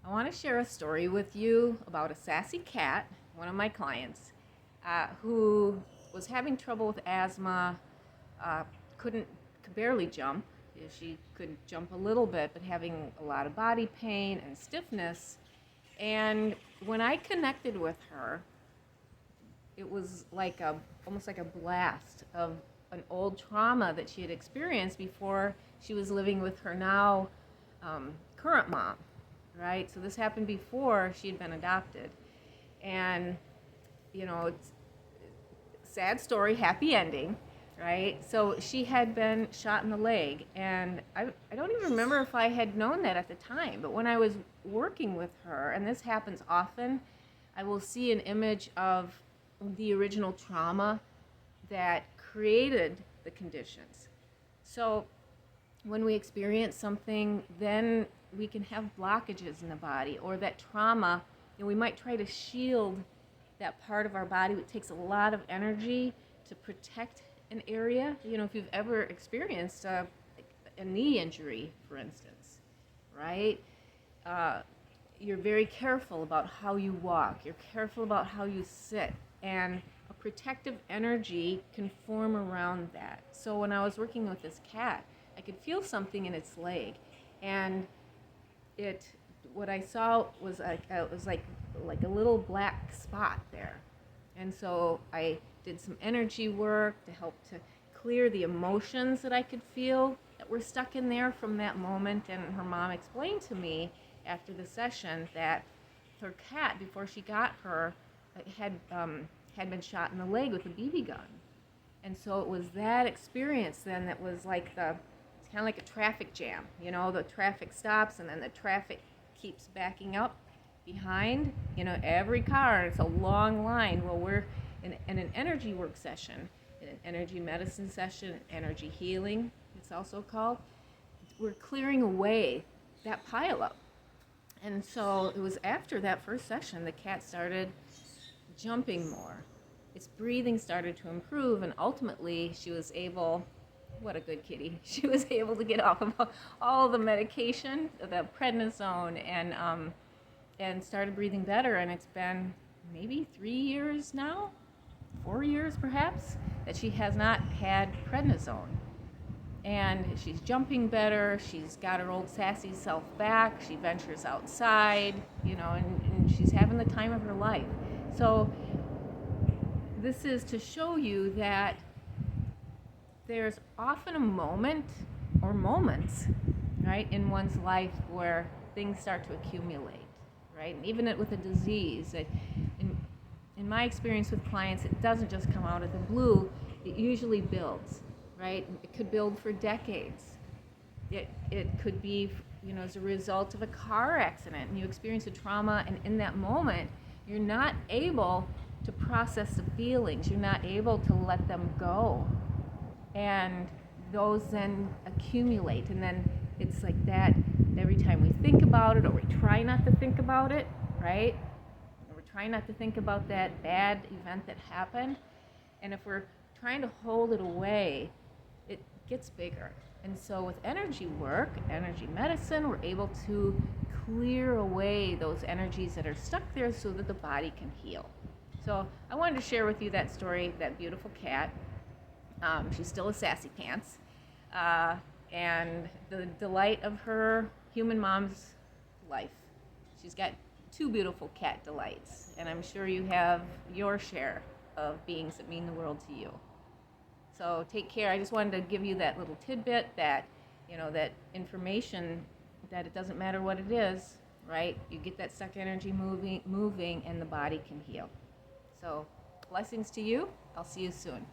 I want to share a story with you about a sassy cat, one of my clients, who was having trouble with asthma, uh, couldn't, could barely jump. She could jump a little bit, but having a lot of body pain and stiffness. And when I connected with her, it was like almost like a blast of an old trauma that she had experienced before she was living with her now current mom, right? So this happened before she had been adopted. And, it's a sad story, happy ending, right? So she had been shot in the leg. And I don't even remember if I had known that at the time. But when I was working with her, and this happens often, I will see an image of the original trauma that created the conditions. So when we experience something, then we can have blockages in the body, or that trauma, we might try to shield that part of our body. It takes a lot of energy to protect an area. If you've ever experienced a knee injury, for instance, right? You're very careful about how you walk. You're careful about how you sit. And a protective energy can form around that. So when I was working with this cat, I could feel something in its leg. And what I saw was like a little black spot there. And so I did some energy work to help to clear the emotions that I could feel that were stuck in there from that moment. And her mom explained to me after the session that her cat, before she got her, had been shot in the leg with a BB gun. And so it was that experience then that was like it's kind of like a traffic jam. The traffic stops and then the traffic keeps backing up behind, every car. It's a long line. Well, we're in an energy work session, in an energy medicine session, energy healing, it's also called. We're clearing away that pileup. And so it was after that first session, the cat started jumping more. Its breathing started to improve, and ultimately she was able, what a good kitty, she was able to get off of all the medication, the prednisolone, and started breathing better. And it's been maybe 3 years now, 4 years perhaps, that she has not had prednisone. And she's jumping better. She's got her old sassy self back. She ventures outside, and she's having the time of her life. So this is to show you that there's often a moment or moments, right, in one's life where things start to accumulate, right? And even with a disease, in my experience with clients, it doesn't just come out of the blue. It usually builds, right? It could build for decades. It could be, as a result of a car accident, and you experience a trauma, and in that moment, you're not able to process the feelings. You're not able to let them go. And those then accumulate. And then it's like that every time we think about it, or we try not to think about it, right? Or we're trying not to think about that bad event that happened. And if we're trying to hold it away, it gets bigger. And so with energy work, energy medicine, we're able to clear away those energies that are stuck there so that the body can heal. So I wanted to share with you that story, that beautiful cat. She's still a sassy pants. And the delight of her human mom's life. She's got 2 beautiful cat delights. And I'm sure you have your share of beings that mean the world to you. So take care. I just wanted to give you that little tidbit, that information, that it doesn't matter what it is, right? You get that stuck energy moving, and the body can heal. So blessings to you. I'll see you soon.